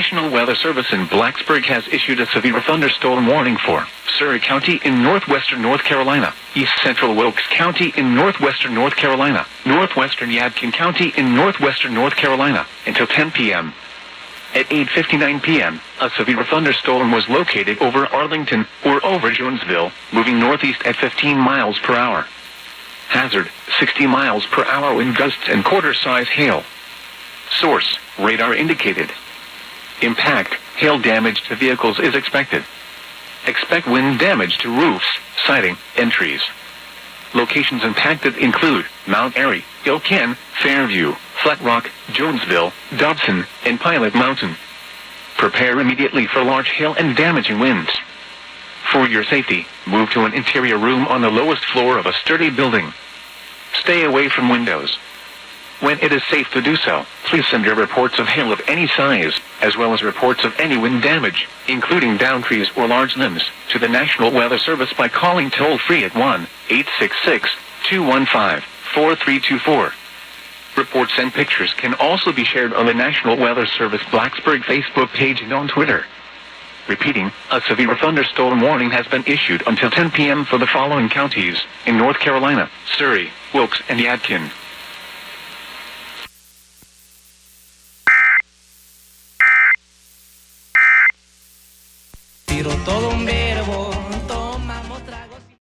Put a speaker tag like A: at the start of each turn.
A: National Weather Service in Blacksburg has issued a severe thunderstorm warning for Surry County in northwestern North Carolina, east central Wilkes County in northwestern North Carolina, northwestern Yadkin County in northwestern North Carolina, until 10 p.m. At 8:59 p.m., a severe thunderstorm was located over Arlington, or over Jonesville, moving northeast at 15 miles per hour. Hazard, 60 miles per hour wind gusts and quarter-size hail. Source, radar indicated. Impact, hail damage to vehicles is expected. Expect wind damage to roofs, siding, and trees. Locations impacted include Mount Airy, Elkin, Fairview, Flat Rock, Jonesville, Dobson, and Pilot Mountain. Prepare immediately for large hail and damaging winds. For your safety, move to an interior room on the lowest floor of a sturdy building. Stay away from windows. When it is safe to do so, please send your reports of hail of any size, as well as reports of any wind damage, including downed trees or large limbs, to the National Weather Service by calling toll-free at 1-866-215-4324. Reports and pictures can also be shared on the National Weather Service Blacksburg Facebook page and on Twitter. Repeating, a severe thunderstorm warning has been issued until 10 p.m. for the following counties in North Carolina: Surry, Wilkes, and Yadkin.
B: Tiro todo un